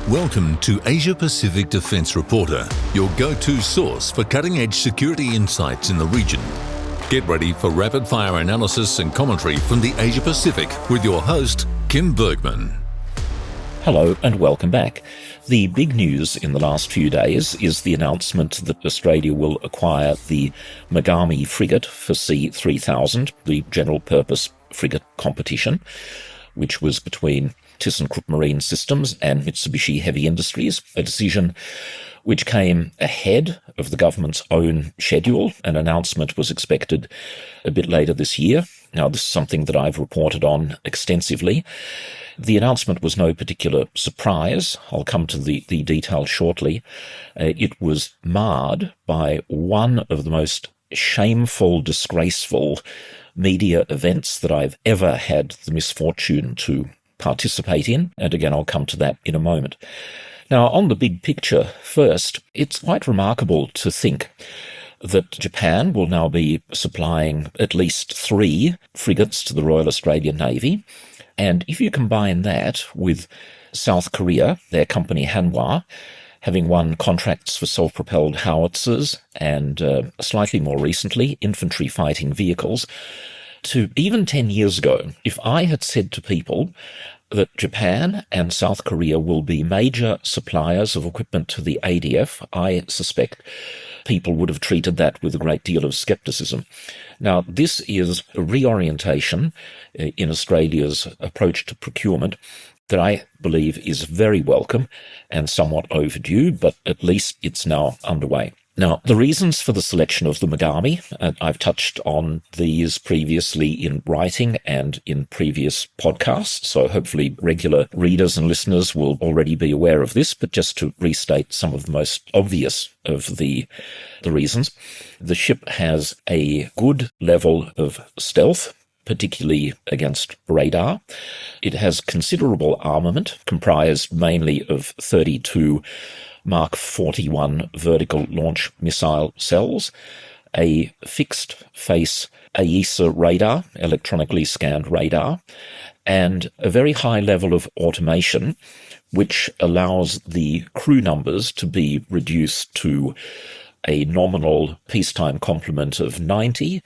Welcome to Asia Pacific Defence Reporter, your go-to source for cutting-edge security insights in the region. Get ready for rapid-fire analysis and commentary from the Asia Pacific with your host, Kim Bergman. Hello and welcome back. The big news in the last few days is the announcement that Australia will acquire the Megami frigate for C-3000, the General Purpose Frigate competition, which was between ThyssenKrupp Marine Systems and Mitsubishi Heavy Industries, a decision which came ahead of the government's own schedule. An announcement was expected a bit later this year. Now, this is something that I've reported on extensively. The announcement was no particular surprise. I'll come to the detail shortly. It was marred by one of the most shameful, disgraceful media events that I've ever had the misfortune to participate in. And again, I'll come to that in a moment. Now, on the big picture first, it's quite remarkable to think that Japan will now be supplying at least 3 frigates to the Royal Australian Navy. And if you combine that with South Korea, their company Hanwha, having won contracts for self-propelled howitzers and slightly more recently, infantry fighting vehicles, to even 10 years ago, if I had said to people that Japan and South Korea will be major suppliers of equipment to the ADF, I suspect people would have treated that with a great deal of scepticism. Now, this is a reorientation in Australia's approach to procurement that I believe is very welcome and somewhat overdue, but at least it's now underway. Now, the reasons for the selection of the Megami, I've touched on these previously in writing and in previous podcasts, so hopefully regular readers and listeners will already be aware of this, but just to restate some of the most obvious of the reasons. The ship has a good level of stealth, particularly against radar. It has considerable armament, comprised mainly of 32 Mark 41 vertical launch missile cells, a fixed-face AESA radar, electronically scanned radar, and a very high level of automation, which allows the crew numbers to be reduced to a nominal peacetime complement of 90,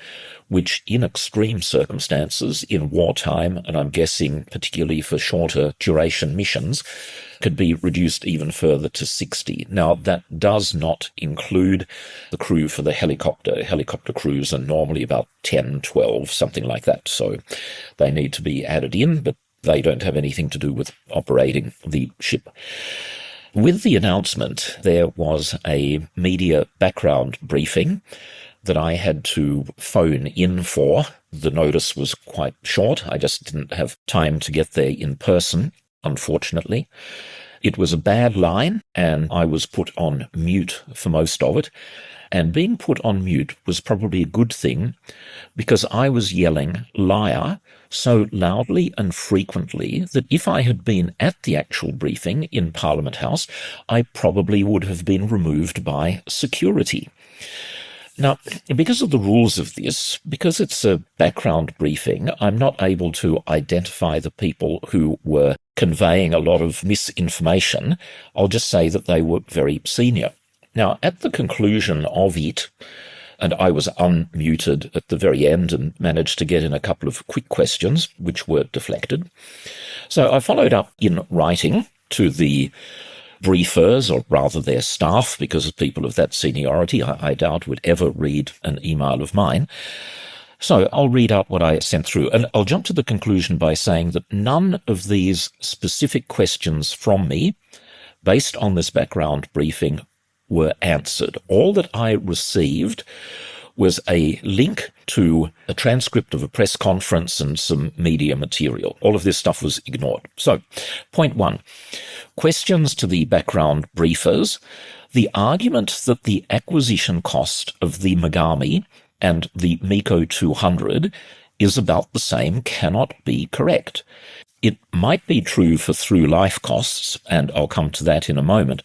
which in extreme circumstances, in wartime, and I'm guessing particularly for shorter duration missions, could be reduced even further to 60. Now, that does not include the crew for the helicopter. Helicopter crews are normally about 10, 12, something like that, so they need to be added in, but they don't have anything to do with operating the ship. With the announcement, there was a media background briefing that I had to phone in for. The notice was quite short. I just didn't have time to get there in person, unfortunately. It was a bad line, and I was put on mute for most of it. And being put on mute was probably a good thing, because I was yelling "liar" so loudly and frequently that if I had been at the actual briefing in Parliament House, I probably would have been removed by security. Now, because of the rules of this, because it's a background briefing, I'm not able to identify the people who were conveying a lot of misinformation. I'll just say that they were very senior. Now, at the conclusion of it, and I was unmuted at the very end and managed to get in a couple of quick questions, which were deflected. So I followed up in writing to the briefers, or rather their staff, because people of that seniority I doubt would ever read an email of mine. So I'll read out what I sent through, and I'll jump to the conclusion by saying that none of these specific questions from me, based on this background briefing, were answered. All that I received was a link to a transcript of a press conference and some media material. All of this stuff was ignored. So, point 1. Questions to the background briefers. The argument that the acquisition cost of the Megami and the MECO 200 is about the same cannot be correct. It might be true for through-life costs, and I'll come to that in a moment,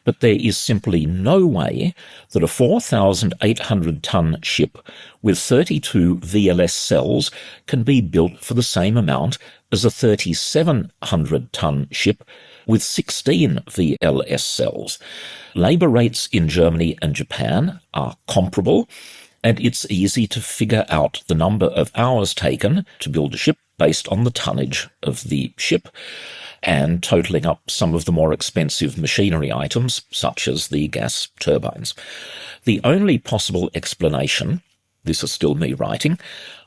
but there is simply no way that a 4,800-ton ship with 32 VLS cells can be built for the same amount as a 3,700-ton ship with 16 VLS cells. Labour rates in Germany and Japan are comparable, and it's easy to figure out the number of hours taken to build a ship based on the tonnage of the ship, and totalling up some of the more expensive machinery items, such as the gas turbines. The only possible explanation, this is still me writing,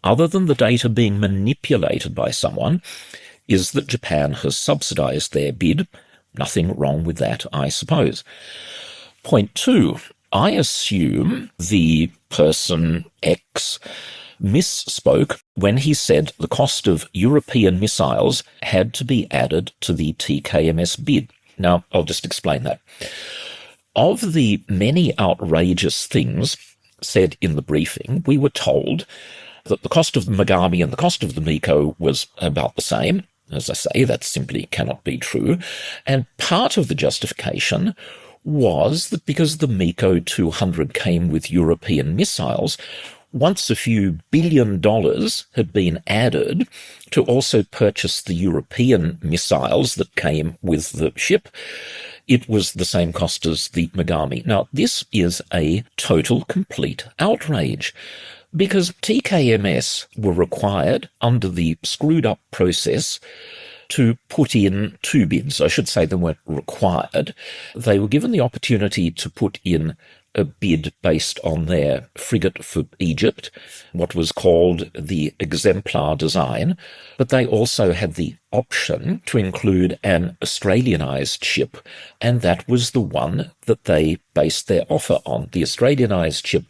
other than the data being manipulated by someone, is that Japan has subsidised their bid. Nothing wrong with that, I suppose. Point 2. I assume the person X misspoke when he said the cost of European missiles had to be added to the TKMS bid. Now, I'll just explain that. Of the many outrageous things said in the briefing, we were told that the cost of the Megami and the cost of the Miko was about the same. As I say, that simply cannot be true. And part of the justification was that because the Miko 200 came with European missiles, once a few $billion had been added to also purchase the European missiles that came with the ship, it was the same cost as the Megami. Now, this is a total, complete outrage, because TKMS were required under the screwed-up process to put in 2 bids. I should say they weren't required. They were given the opportunity to put in a bid based on their frigate for Egypt, what was called the exemplar design, but they also had the option to include an Australianised ship, and that was the one that they based their offer on. The Australianised ship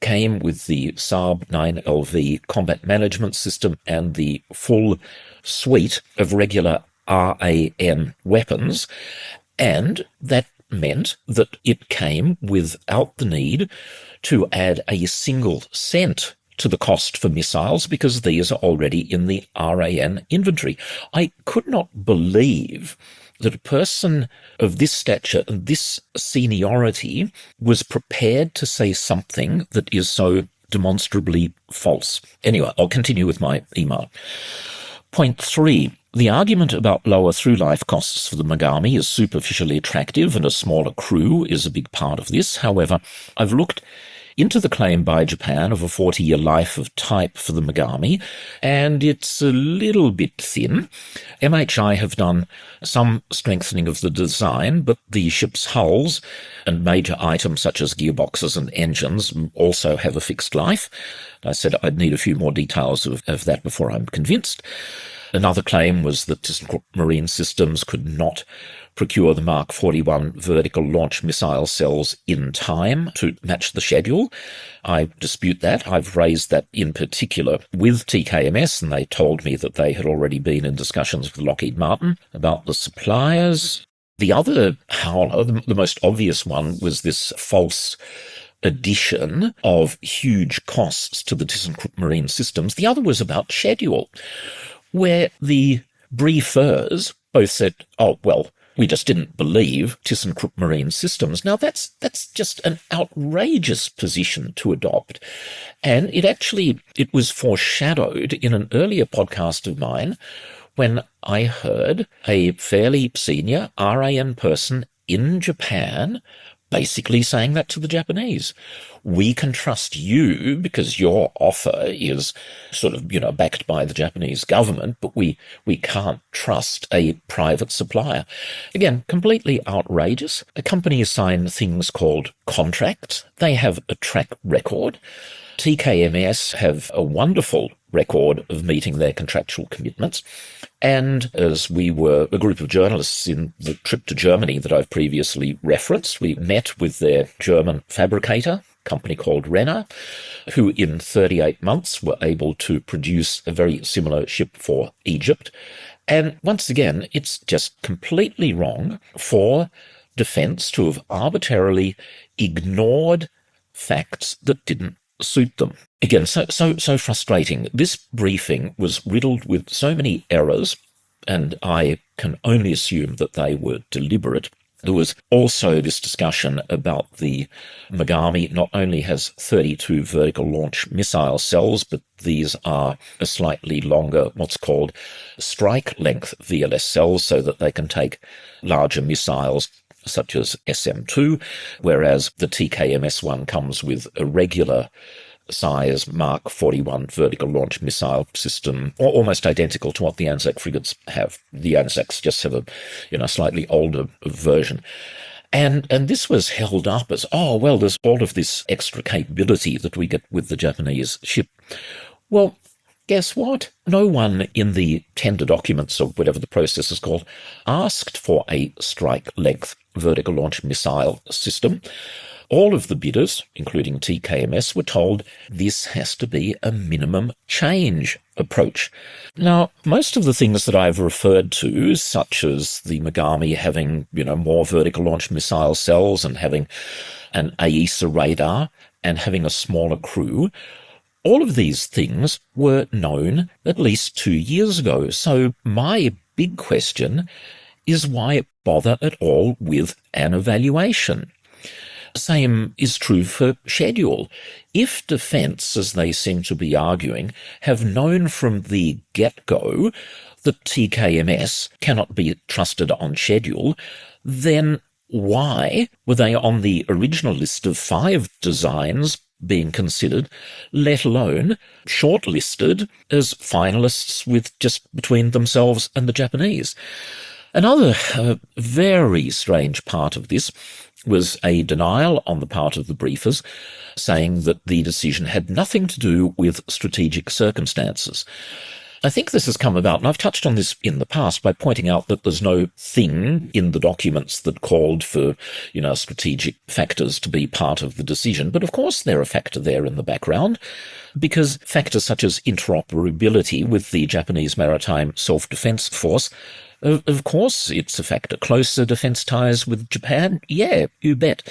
came with the Saab 9LV combat management system and the full suite of regular RAN weapons, and that meant that it came without the need to add a single cent to the cost for missiles, because these are already in the RAN inventory. I could not believe that a person of this stature and this seniority was prepared to say something that is so demonstrably false. Anyway, I'll continue with my email. Point 3. The argument about lower through-life costs for the Megami is superficially attractive, and a smaller crew is a big part of this. However, I've looked into the claim by Japan of a 40-year life of type for the Megami, and it's a little bit thin. MHI have done some strengthening of the design, but the ship's hulls and major items such as gearboxes and engines also have a fixed life. I said I'd need a few more details of that before I'm convinced. Another claim was that ThyssenKrupp Marine Systems could not procure the Mark 41 vertical launch missile cells in time to match the schedule. I dispute that. I've raised that in particular with TKMS, and they told me that they had already been in discussions with Lockheed Martin about the suppliers. The other howler, the most obvious one, was this false addition of huge costs to the ThyssenKrupp Marine Systems. The other was about schedule, where the briefers both said, oh, well, we just didn't believe ThyssenKrupp Marine Systems. Now, that's just an outrageous position to adopt. And it was foreshadowed in an earlier podcast of mine when I heard a fairly senior RAN person in Japan basically saying that to the Japanese. We can trust you because your offer is sort of, backed by the Japanese government, but we can't trust a private supplier. Again, completely outrageous. A company sign things called contracts. They have a track record. TKMS have a wonderful record of meeting their contractual commitments. And as we were a group of journalists in the trip to Germany that I've previously referenced, we met with their German fabricator, a company called Renner, who in 38 months were able to produce a very similar ship for Egypt. And once again, it's just completely wrong for Defence to have arbitrarily ignored facts that didn't suit them. Again, so frustrating. This briefing was riddled with so many errors, and I can only assume that they were deliberate. There was also this discussion about the Megami not only has 32 vertical launch missile cells, but these are a slightly longer, what's called strike length VLS cells, so that they can take larger missiles such as SM-2, whereas the TKMS one comes with a regular size Mark 41 vertical launch missile system, almost identical to what the Anzac frigates have. The Anzacs just have a slightly older version. And this was held up as, oh, well, there's all of this extra capability that we get with the Japanese ship. Well, guess what? No one in the tender documents, or whatever the process is called, asked for a strike-length vertical launch missile system. All of the bidders, including TKMS, were told this has to be a minimum change approach. Now, most of the things that I've referred to, such as the Megami having, more vertical launch missile cells and having an AESA radar and having a smaller crew, all of these things were known at least 2 years ago. So my big question is, why bother at all with an evaluation? Same is true for schedule. If Defence, as they seem to be arguing, have known from the get-go that TKMS cannot be trusted on schedule, then why were they on the original list of 5 designs being considered, let alone shortlisted as finalists with just between themselves and the Japanese? Another very strange part of this was a denial on the part of the briefers, saying that the decision had nothing to do with strategic circumstances. I think this has come about, and I've touched on this in the past, by pointing out that there's no thing in the documents that called for, strategic factors to be part of the decision. But of course they're a factor there in the background, because factors such as interoperability with the Japanese Maritime Self-Defense Force, of course it's a factor. Closer defence ties with Japan? Yeah, you bet.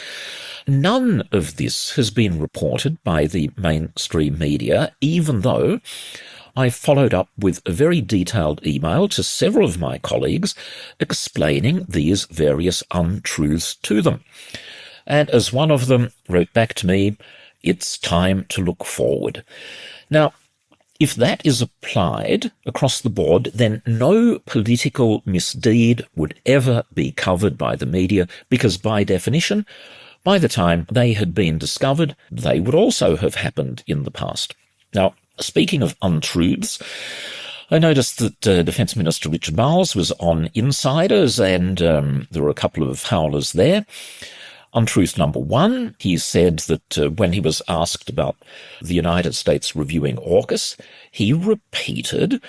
None of this has been reported by the mainstream media, even though I followed up with a very detailed email to several of my colleagues explaining these various untruths to them. And as one of them wrote back to me, it's time to look forward. Now, if that is applied across the board, then no political misdeed would ever be covered by the media, because by definition, by the time they had been discovered, they would also have happened in the past. Now, speaking of untruths, I noticed that Defence Minister Richard Marles was on Insiders, and there were a couple of howlers there. Untruth number 1, he said that when he was asked about the United States reviewing AUKUS, he repeated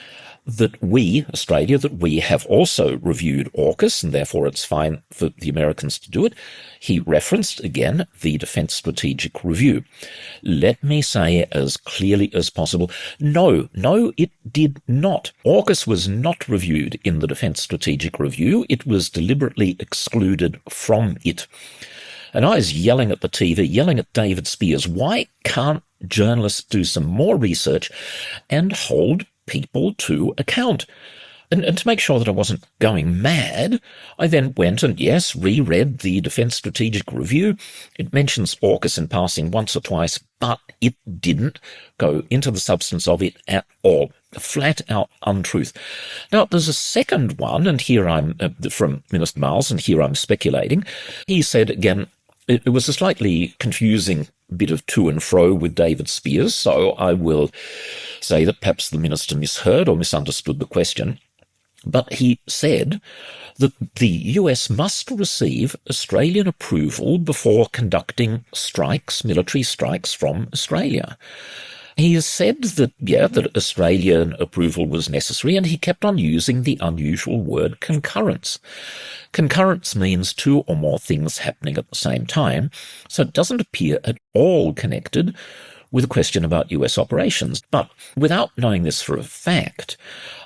that we, Australia, that we have also reviewed AUKUS, and therefore it's fine for the Americans to do it. He referenced, again, the Defence Strategic Review. Let me say as clearly as possible, no, it did not. AUKUS was not reviewed in the Defence Strategic Review. It was deliberately excluded from it. And I was yelling at the TV, yelling at David Spears, why can't journalists do some more research and hold people to account? And to make sure that I wasn't going mad, I then went and, yes, reread the Defence Strategic Review. It mentions AUKUS in passing once or twice, but it didn't go into the substance of it at all. A flat-out untruth. Now, there's a second one, and here I'm from Minister Marles, and here I'm speculating. He said, again, it was a slightly confusing bit of to and fro with David Spears, so I will say that perhaps the minister misheard or misunderstood the question. But he said that the US must receive Australian approval before conducting strikes, military strikes from Australia. He said that, that Australian approval was necessary, and he kept on using the unusual word concurrence. Concurrence means 2 or more things happening at the same time, so it doesn't appear at all connected with a question about US operations. But without knowing this for a fact,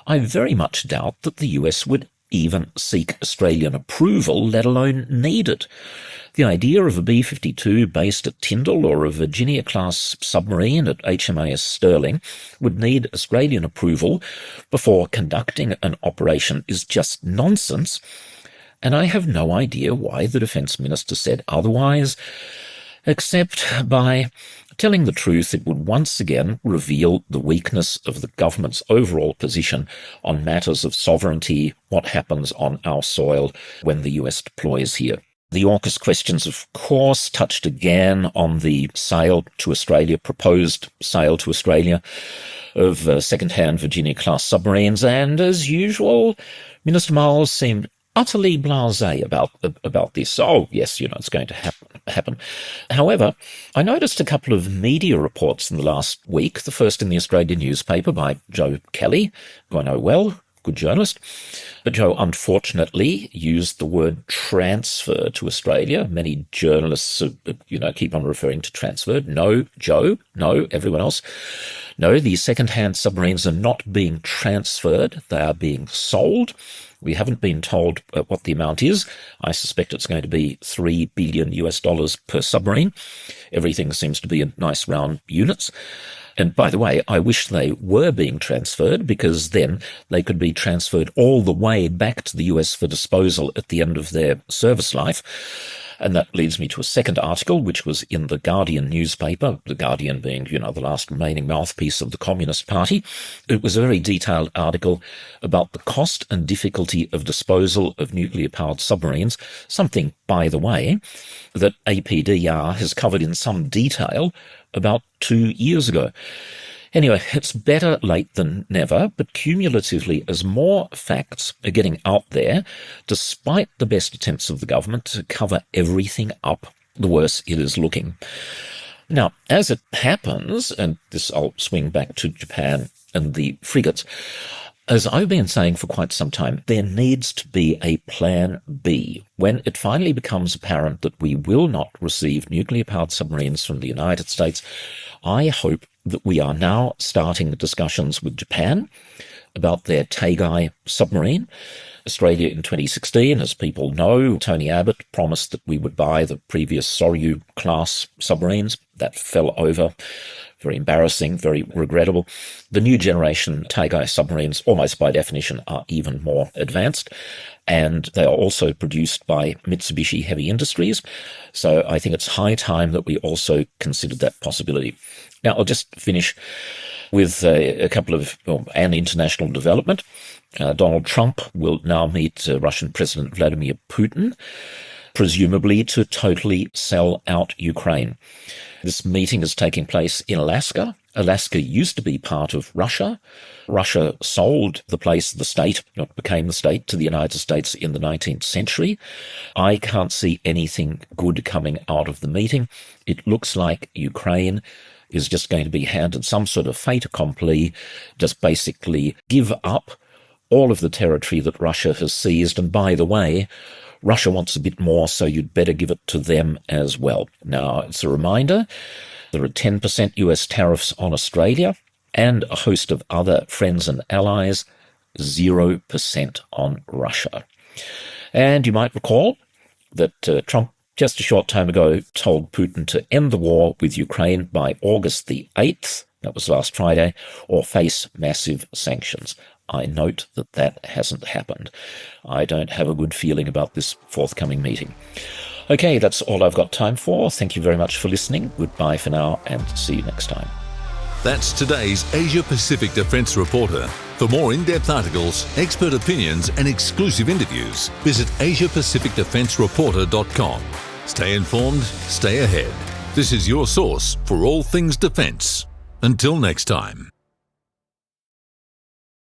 I very much doubt that the US would even seek Australian approval, let alone need it. The idea of a B-52 based at Tyndall or a Virginia-class submarine at HMAS Stirling would need Australian approval before conducting an operation is just nonsense. and I have no idea why the Defence Minister said otherwise, except by telling the truth. It would once again reveal the weakness of the government's overall position on matters of sovereignty, what happens on our soil when the US deploys here. The AUKUS questions, of course, touched again on the sale to Australia, proposed sale to Australia of second-hand Virginia-class submarines, and as usual, Minister Marles seemed utterly blasé about this. Oh, yes, it's going to happen. However, I noticed a couple of media reports in the last week, the first in the Australian newspaper by Joe Kelly, who I know well, good journalist. But Joe, unfortunately, used the word transfer to Australia. Many journalists, keep on referring to transferred. No, Joe, no, everyone else. No, the second-hand submarines are not being transferred. They are being sold. We haven't been told what the amount is. I suspect it's going to be $3 billion per submarine. Everything seems to be in nice round units. And by the way, I wish they were being transferred, because then they could be transferred all the way back to the US for disposal at the end of their service life. And that leads me to a second article, which was in the Guardian newspaper, the Guardian being, the last remaining mouthpiece of the Communist Party. It was a very detailed article about the cost and difficulty of disposal of nuclear-powered submarines, something, by the way, that APDR has covered in some detail about 2 years ago. Anyway, it's better late than never, but cumulatively, as more facts are getting out there, despite the best attempts of the government to cover everything up, the worse it is looking. Now, as it happens, and this I'll swing back to Japan and the frigates, as I've been saying for quite some time, there needs to be a plan B. When it finally becomes apparent that we will not receive nuclear-powered submarines from the United States, I hope that we are now starting discussions with Japan about their Taigai submarine. Australia in 2016, as people know, Tony Abbott promised that we would buy the previous Soryu-class submarines. That fell over. Very embarrassing, very regrettable. The new generation Taigai submarines, almost by definition, are even more advanced, and they are also produced by Mitsubishi Heavy Industries. So I think it's high time that we also considered that possibility. Now, I'll just finish with a couple of an international development. Donald Trump will now meet Russian President Vladimir Putin, presumably to totally sell out Ukraine. This meeting is taking place in Alaska. Alaska used to be part of Russia. Russia sold the place, the state, became the state, to the United States in the 19th century. I can't see anything good coming out of the meeting. It looks like Ukraine is just going to be handed some sort of fait accompli, just basically give up all of the territory that Russia has seized. And by the way, Russia wants a bit more, so you'd better give it to them as well. Now, it's a reminder, there are 10% US tariffs on Australia and a host of other friends and allies, 0% on Russia. And you might recall that Trump, just a short time ago, told Putin to end the war with Ukraine by August the 8th, that was last Friday, or face massive sanctions. I note that that hasn't happened. I don't have a good feeling about this forthcoming meeting. Okay, that's all I've got time for. Thank you very much for listening. Goodbye for now, and see you next time. That's today's Asia Pacific Defence Reporter. For more in-depth articles, expert opinions and exclusive interviews, visit AsiaPacificDefenceReporter.com. Stay informed, stay ahead. This is your source for all things defence. Until next time.